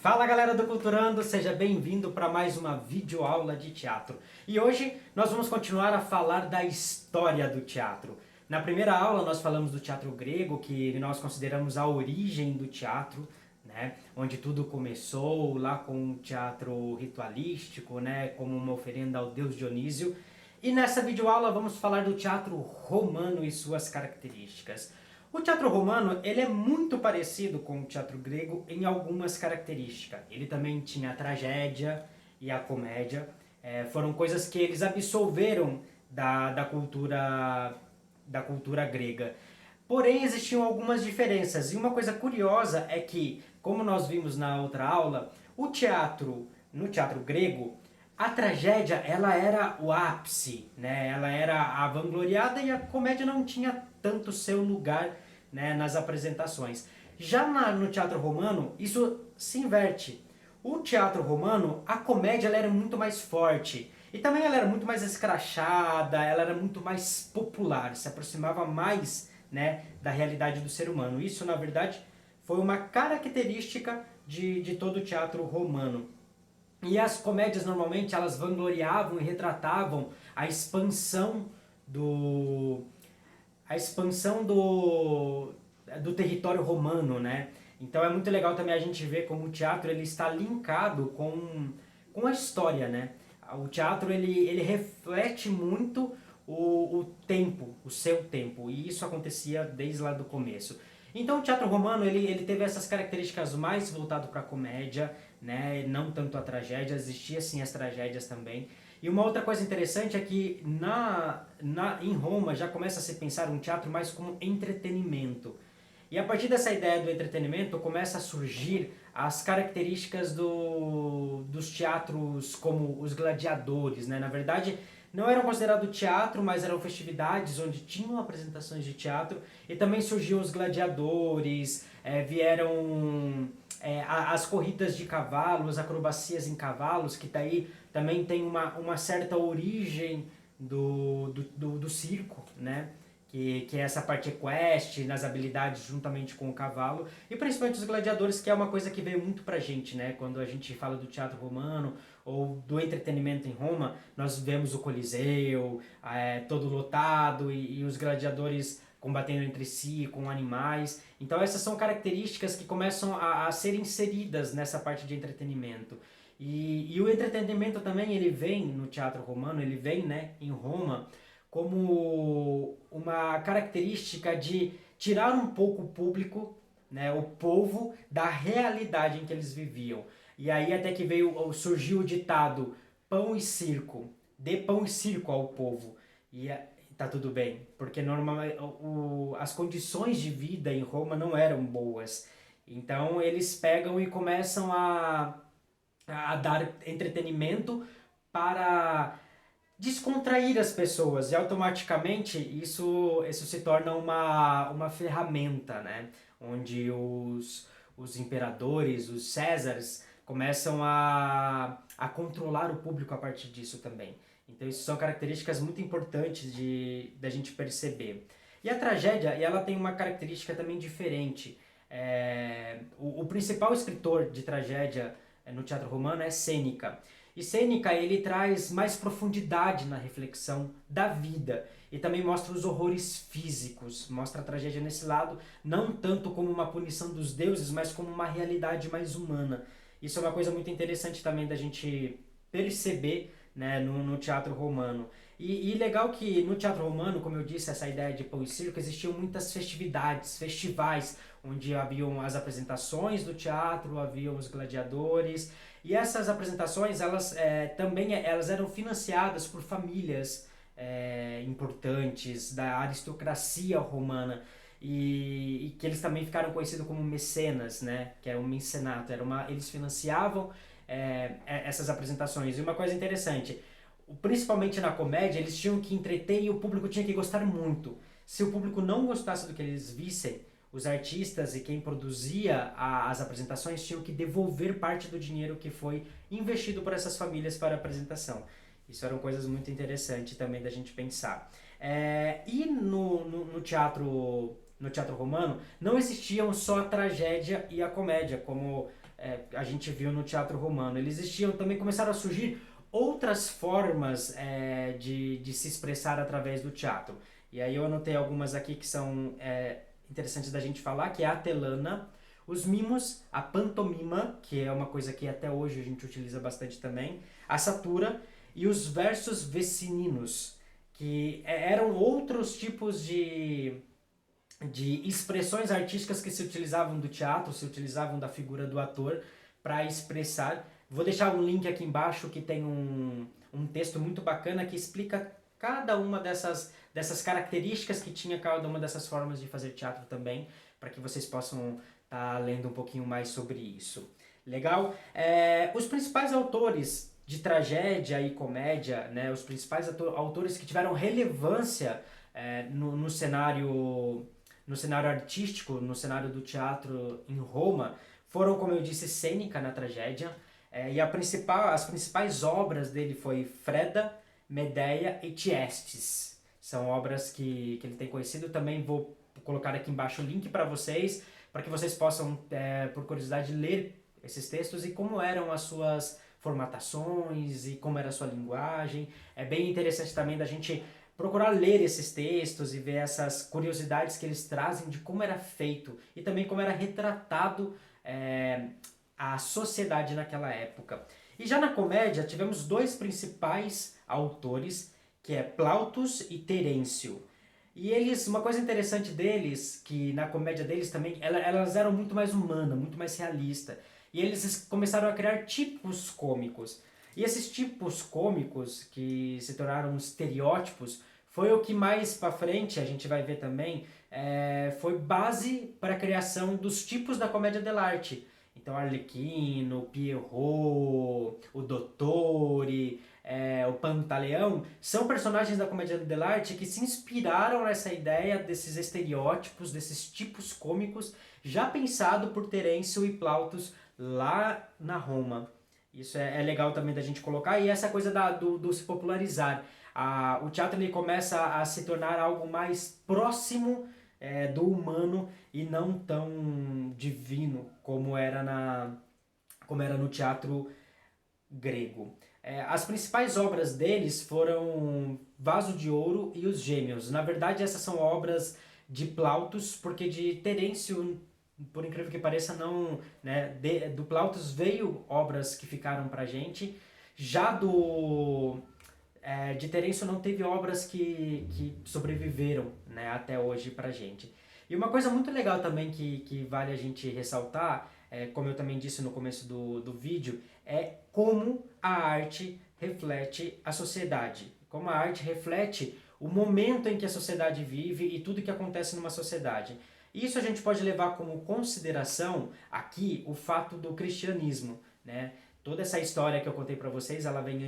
Fala galera do Culturando, seja bem-vindo para mais uma videoaula de teatro. E hoje nós vamos continuar a falar da história do teatro. Na primeira aula nós falamos do teatro grego, que nós consideramos a origem do teatro, né? Onde tudo começou lá com o teatro ritualístico, né? Como uma oferenda ao deus Dionísio. E nessa videoaula vamos falar do teatro romano e suas características. O teatro romano ele é muito parecido com o teatro grego em algumas características. Ele também tinha a tragédia e a comédia. Foram coisas que eles absorveram da cultura grega. Porém, existiam algumas diferenças. E uma coisa curiosa é que, como nós vimos na outra aula, no teatro grego, a tragédia ela era o ápice, né? Ela era a vangloriada e a comédia não tinha tanto seu lugar, né, nas apresentações. Já no teatro romano, isso se inverte. O teatro romano, a comédia ela era muito mais forte. E também ela era muito mais escrachada, ela era muito mais popular, se aproximava mais, né, da realidade do ser humano. Isso, na verdade, foi uma característica de todo o teatro romano. E as comédias normalmente elas vangloriavam e retratavam a expansão do do território romano, né? Então é muito legal também a gente ver como o teatro ele está linkado com a história, né? O teatro ele reflete muito o tempo, o seu tempo, e isso acontecia desde lá do começo. Então o teatro romano ele teve essas características mais voltado para a comédia, né? Não tanto a tragédia, existia sim as tragédias também. E uma outra coisa interessante é que em Roma já começa a se pensar um teatro mais como entretenimento. E a partir dessa ideia do entretenimento começa a surgir as características dos teatros como os gladiadores, né? Na verdade, não eram considerados teatro, mas eram festividades onde tinham apresentações de teatro e também surgiam os gladiadores, vieram as corridas de cavalos, acrobacias em cavalos, que daí também tem uma certa origem do circo, né? Que é essa parte equestre, nas habilidades juntamente com o cavalo, e principalmente os gladiadores, que é uma coisa que veio muito pra gente, né? Quando a gente fala do teatro romano ou do entretenimento em Roma, nós vemos o Coliseu todo lotado e os gladiadores combatendo entre si, com animais. Então essas são características que começam a ser inseridas nessa parte de entretenimento. E o entretenimento também ele vem no teatro romano, ele vem, né, em Roma, como uma característica de tirar um pouco o público, né, o povo, da realidade em que eles viviam. E aí até que surgiu o ditado pão e circo, dê pão e circo ao povo. E tá tudo bem, porque normalmente as condições de vida em Roma não eram boas. Então eles pegam e começam a dar entretenimento para descontrair as pessoas e automaticamente isso se torna uma ferramenta, né? Onde os imperadores, os Césares começam a controlar o público a partir disso também. Então isso são características muito importantes da gente perceber. E a tragédia ela tem uma característica também diferente. O principal escritor de tragédia no teatro romano é Sêneca. E Sêneca ele traz mais profundidade na reflexão da vida e também mostra os horrores físicos, mostra a tragédia nesse lado, não tanto como uma punição dos deuses, mas como uma realidade mais humana. Isso é uma coisa muito interessante também da gente perceber, né, no teatro romano. E legal que no teatro romano, como eu disse, essa ideia de pão e circo, existiam muitas festividades, festivais, onde haviam as apresentações do teatro, haviam os gladiadores, e essas apresentações, elas também elas eram financiadas por famílias importantes da aristocracia romana, e que eles também ficaram conhecidos como mecenas, né? Que era um mecenato, eles financiavam essas apresentações. E uma coisa interessante, principalmente na comédia, eles tinham que entreter e o público tinha que gostar muito. Se o público não gostasse do que eles vissem, os artistas e quem produzia as apresentações tinham que devolver parte do dinheiro que foi investido por essas famílias para a apresentação. Isso eram coisas muito interessantes também da gente pensar. E no teatro romano não existiam só a tragédia e a comédia, como a gente viu no teatro romano. Eles existiam, também começaram a surgir outras formas de se expressar através do teatro. E aí eu anotei algumas aqui que são interessantes da gente falar, que é a telana, os mimos, a pantomima, que é uma coisa que até hoje a gente utiliza bastante também, a satura e os versos vecininos, que eram outros tipos de expressões artísticas que se utilizavam do teatro, se utilizavam da figura do ator para expressar. Vou deixar um link aqui embaixo que tem um texto muito bacana que explica cada uma dessas características que tinha cada uma dessas formas de fazer teatro também, para que vocês possam estar lendo um pouquinho mais sobre isso. Legal? Os principais autores de tragédia e comédia, né, os principais autores que tiveram relevância no cenário artístico, no cenário do teatro em Roma, foram, como eu disse, Sêneca na tragédia, e as principais obras dele foi Freda, Medeia e Tiestes. São obras que ele tem conhecido. Também vou colocar aqui embaixo o link para que vocês possam, por curiosidade, ler esses textos e como eram as suas formatações e como era a sua linguagem. É bem interessante também da gente procurar ler esses textos e ver essas curiosidades que eles trazem de como era feito e também como era retratado a sociedade naquela época. E já na comédia tivemos dois principais autores, que é Plautus e Terêncio. E eles, uma coisa interessante deles, que na comédia deles também, elas eram muito mais humanas, muito mais realistas. E eles começaram a criar tipos cômicos. E esses tipos cômicos, que se tornaram estereótipos, foi o que mais pra frente, a gente vai ver também, foi base para a criação dos tipos da comédia dell'arte. Então, Arlequino, Pierrot, o Dottore, o Pantaleão, são personagens da comédia dell'arte que se inspiraram nessa ideia desses estereótipos, desses tipos cômicos, já pensado por Terêncio e Plautus lá na Roma. Isso é legal também da gente colocar, e essa coisa do se popularizar. O teatro ele começa a se tornar algo mais próximo do humano e não tão divino como era no teatro grego. As principais obras deles foram Vaso de Ouro e Os Gêmeos. Na verdade, essas são obras de Plautus, porque de Terêncio, por incrível que pareça, não, né, do Plautus veio obras que ficaram pra gente. Já de Terêncio não teve obras que sobreviveram, né, até hoje pra gente. E uma coisa muito legal também que vale a gente ressaltar, como eu também disse no começo do vídeo, é como a arte reflete a sociedade. Como a arte reflete o momento em que a sociedade vive e tudo que acontece numa sociedade. Isso a gente pode levar como consideração aqui o fato do cristianismo, né? Toda essa história que eu contei para vocês, ela vem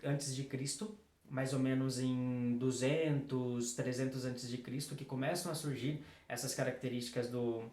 antes de Cristo, mais ou menos em 200, 300 antes de Cristo, que começam a surgir essas características do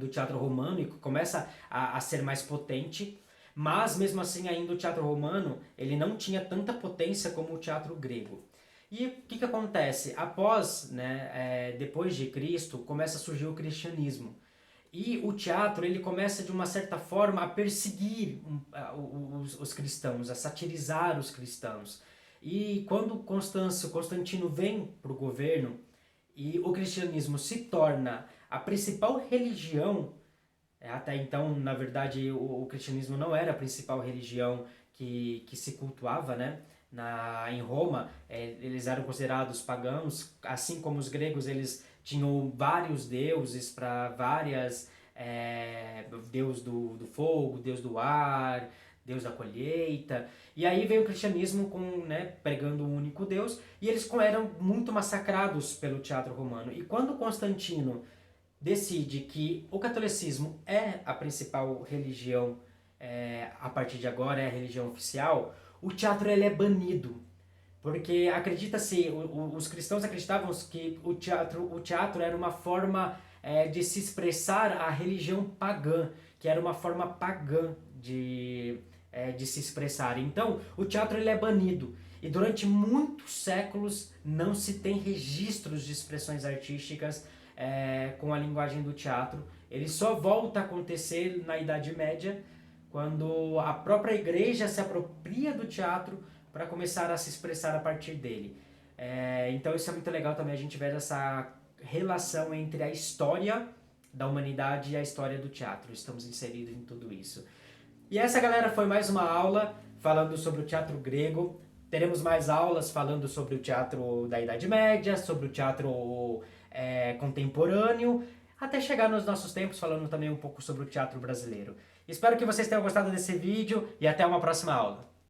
teatro romano e começa a ser mais potente, mas mesmo assim ainda o teatro romano ele não tinha tanta potência como o teatro grego. E o que acontece? Após, né, depois de Cristo, começa a surgir o cristianismo. E o teatro ele começa de uma certa forma a perseguir os cristãos, a satirizar os cristãos. E quando Constantino vem para o governo e o cristianismo se torna a principal religião, até então, na verdade, o cristianismo não era a principal religião que se cultuava, né? Em Roma, eles eram considerados pagãos, assim como os gregos, eles tinham vários deuses para várias... Deus do fogo, Deus do ar, Deus da colheita. E aí veio o cristianismo pregando um único Deus, e eles eram muito massacrados pelo teatro romano. E quando Constantino decide que o catolicismo é a principal religião, a partir de agora é a religião oficial, o teatro ele é banido. Porque acredita-se, os cristãos acreditavam que o teatro era uma forma de se expressar a religião pagã, que era uma forma pagã de se expressar. Então, o teatro ele é banido. E durante muitos séculos não se tem registros de expressões artísticas com a linguagem do teatro. ele só volta a acontecer na Idade Média, quando a própria igreja se apropria do teatro para começar a se expressar a partir dele. Então isso é muito legal também, a gente ver essa relação entre a história da humanidade e a história do teatro. Estamos inseridos em tudo isso. E essa, galera, foi mais uma aula falando sobre o teatro grego. Teremos mais aulas falando sobre o teatro da Idade Média, sobre o teatro contemporâneo, até chegar nos nossos tempos falando também um pouco sobre o teatro brasileiro. Espero que vocês tenham gostado desse vídeo e até uma próxima aula.